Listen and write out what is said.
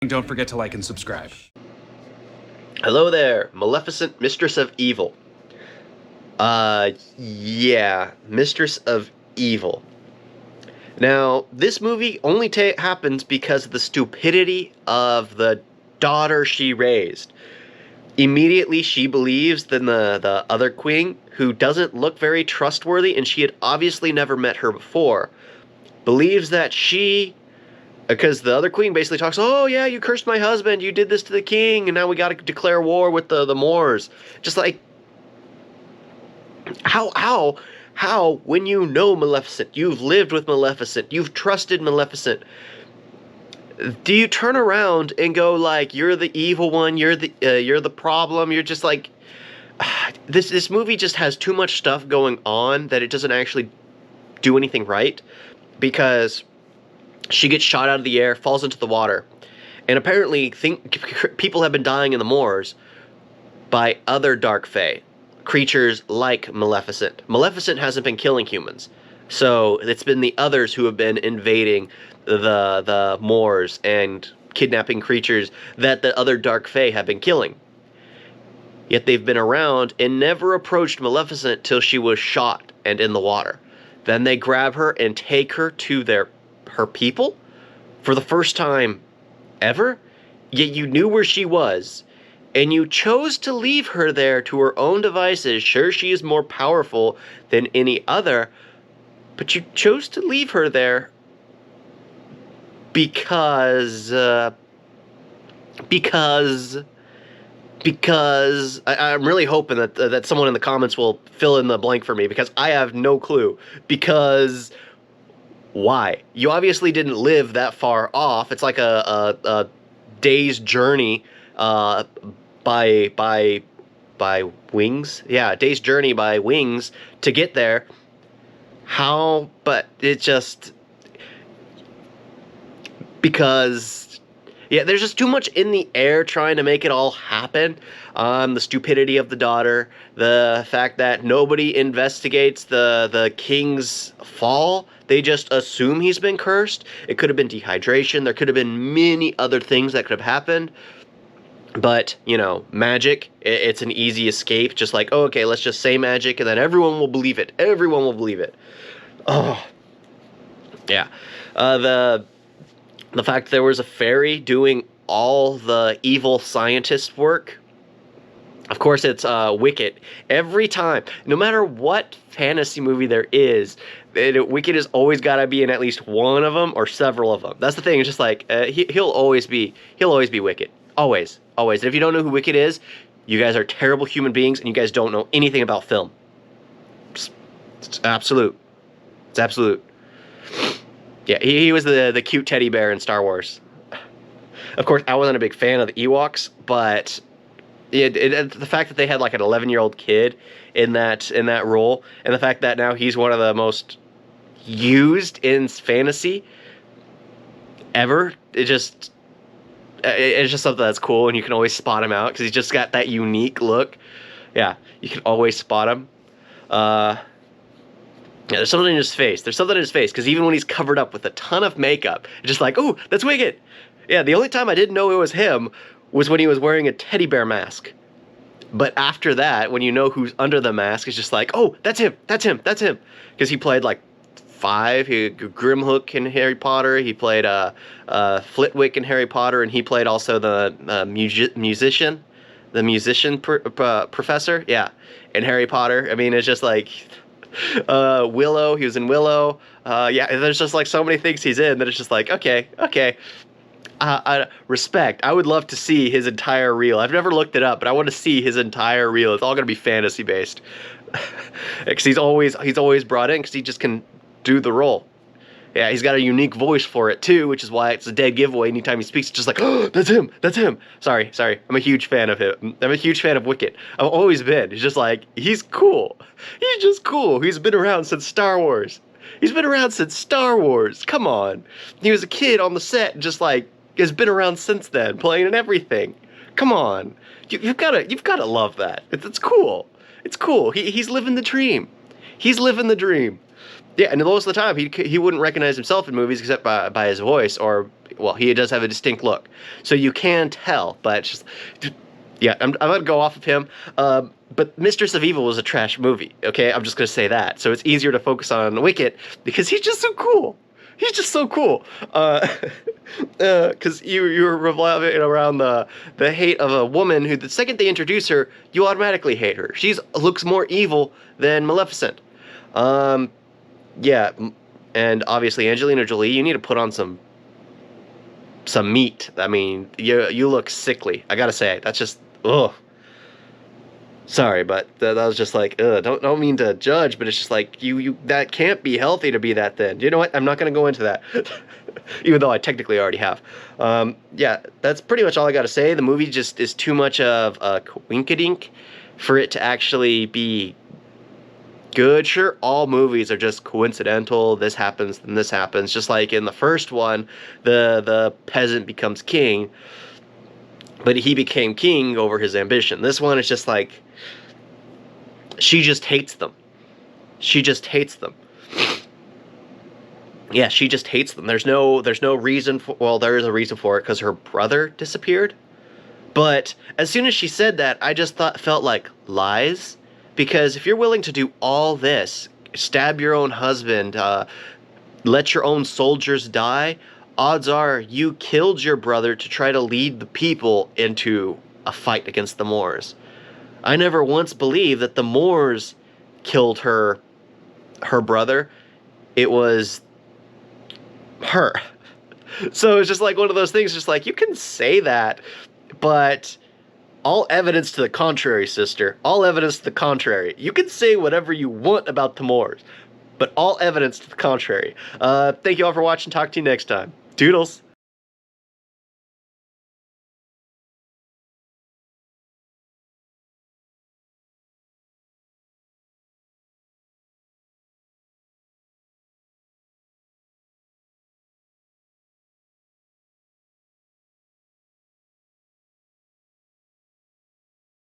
Don't forget to like and subscribe. Hello there, Maleficent, Mistress of Evil. Yeah, Mistress of Evil. Now, this movie only happens because of the stupidity of the daughter she raised. Immediately, she believes in the other queen, who doesn't look very trustworthy, and she had obviously never met her before, believes that because the other queen basically talks, oh yeah, you cursed my husband, you did this to the king, and now we gotta declare war with the Moors. Just like, how, when you know Maleficent, you've lived with Maleficent, you've trusted Maleficent, do you turn around and go like, you're the evil one, you're the problem, you're just like, this movie just has too much stuff going on that it doesn't actually do anything right, because she gets shot out of the air, falls into the water, and apparently people have been dying in the moors by other dark fae, creatures like Maleficent. Maleficent hasn't been killing humans, so it's been the others who have been invading the moors and kidnapping creatures that the other dark fae have been killing. Yet they've been around and never approached Maleficent till she was shot and in the water. Then they grab her and take her to her people for the first time ever. Yet you knew where she was, and you chose to leave her there to her own devices. Sure, she is more powerful than any other, but you chose to leave her there because I'm really hoping that someone in the comments will fill in the blank for me, because I have no clue. Because why? You obviously didn't live that far off. It's like a day's journey by wings. Yeah, a day's journey by wings to get there. How? But it just, because, yeah, there's just too much in the air trying to make it all happen. The stupidity of the daughter, the fact that nobody investigates the king's fall. They just assume he's been cursed. It could have been dehydration. There could have been many other things that could have happened. But, you know, magic, it's an easy escape. Just like, oh, okay, let's just say magic, and then everyone will believe it. Everyone will believe it. Oh, yeah. The fact there was a fairy doing all the evil scientist work. Of course, it's Wicked. Every time, no matter what fantasy movie there is, Wicked has always got to be in at least one of them or several of them. That's the thing. It's just like he'll always be Wicked. Always. And if you don't know who Wicked is, you guys are terrible human beings, and you guys don't know anything about film. It's absolute. It's absolute. Yeah, he was the cute teddy bear in Star Wars. Of course, I wasn't a big fan of the Ewoks, but the fact that they had like an 11-year-old kid in that role, and the fact that now he's one of the most used in fantasy ever, it's just something that's cool, and you can always spot him out because he's just got that unique look. Yeah, you can always spot him. Yeah, there's something in his face. Because even when he's covered up with a ton of makeup, it's just like, oh, that's Wicked. Yeah, the only time I didn't know it was him was when he was wearing a teddy bear mask. But after that, when you know who's under the mask, it's just like, oh, that's him. Because he played like 5. He Grimhook in Harry Potter. He played Flitwick in Harry Potter, and he played also the musician professor. Yeah, in Harry Potter. I mean, it's just like. Willow, he was in Willow. Yeah, there's just like so many things he's in that it's just like, okay. Respect. I would love to see his entire reel. I've never looked it up, but I want to see his entire reel. It's all going to be fantasy based. Because he's always brought in because he just can do the role. Yeah, he's got a unique voice for it too, which is why it's a dead giveaway. Anytime he speaks, it's just like, oh, that's him. Sorry. I'm a huge fan of him. I'm a huge fan of Wicked. I've always been. He's just like, he's cool. He's just cool. He's been around since Star Wars. Come on. He was a kid on the set, just like, has been around since then, playing in everything. Come on. You've got to love that. It's cool. It's cool. He's living the dream. Yeah, and most of the time he wouldn't recognize himself in movies except by his voice, or well, he does have a distinct look, so you can tell. But it's just, yeah, I'm gonna go off of him. But Mistress of Evil was a trash movie. Okay, I'm just gonna say that. So it's easier to focus on Wicket because he's just so cool. He's just so cool. Because you're revolving around the hate of a woman who, the second they introduce her, you automatically hate her. She looks more evil than Maleficent. Yeah, and obviously Angelina Jolie, you need to put on some meat. I mean, you look sickly. I gotta say, that's just ugh. Sorry, but that was just like, ugh, don't mean to judge, but it's just like you that can't be healthy to be that thin. You know what? I'm not gonna go into that, even though I technically already have. Yeah, that's pretty much all I gotta say. The movie just is too much of a coinkydink for it to actually be good. Sure, all movies are just coincidental. This happens, then this happens. Just like in the first one, the peasant becomes king, but he became king over his ambition. This one is just like, she just hates them. She just hates them. Yeah, she just hates them. There's no reason for, well, there is a reason for it because her brother disappeared. But as soon as she said that, I just felt like lies. Because if you're willing to do all this, stab your own husband, let your own soldiers die, odds are you killed your brother to try to lead the people into a fight against the Moors. I never once believed that the Moors killed her brother. It was her. So it's just like one of those things, just like, you can say that, but all evidence to the contrary, sister. All evidence to the contrary. You can say whatever you want about the Moors, but all evidence to the contrary. Thank you all for watching. Talk to you next time. Doodles.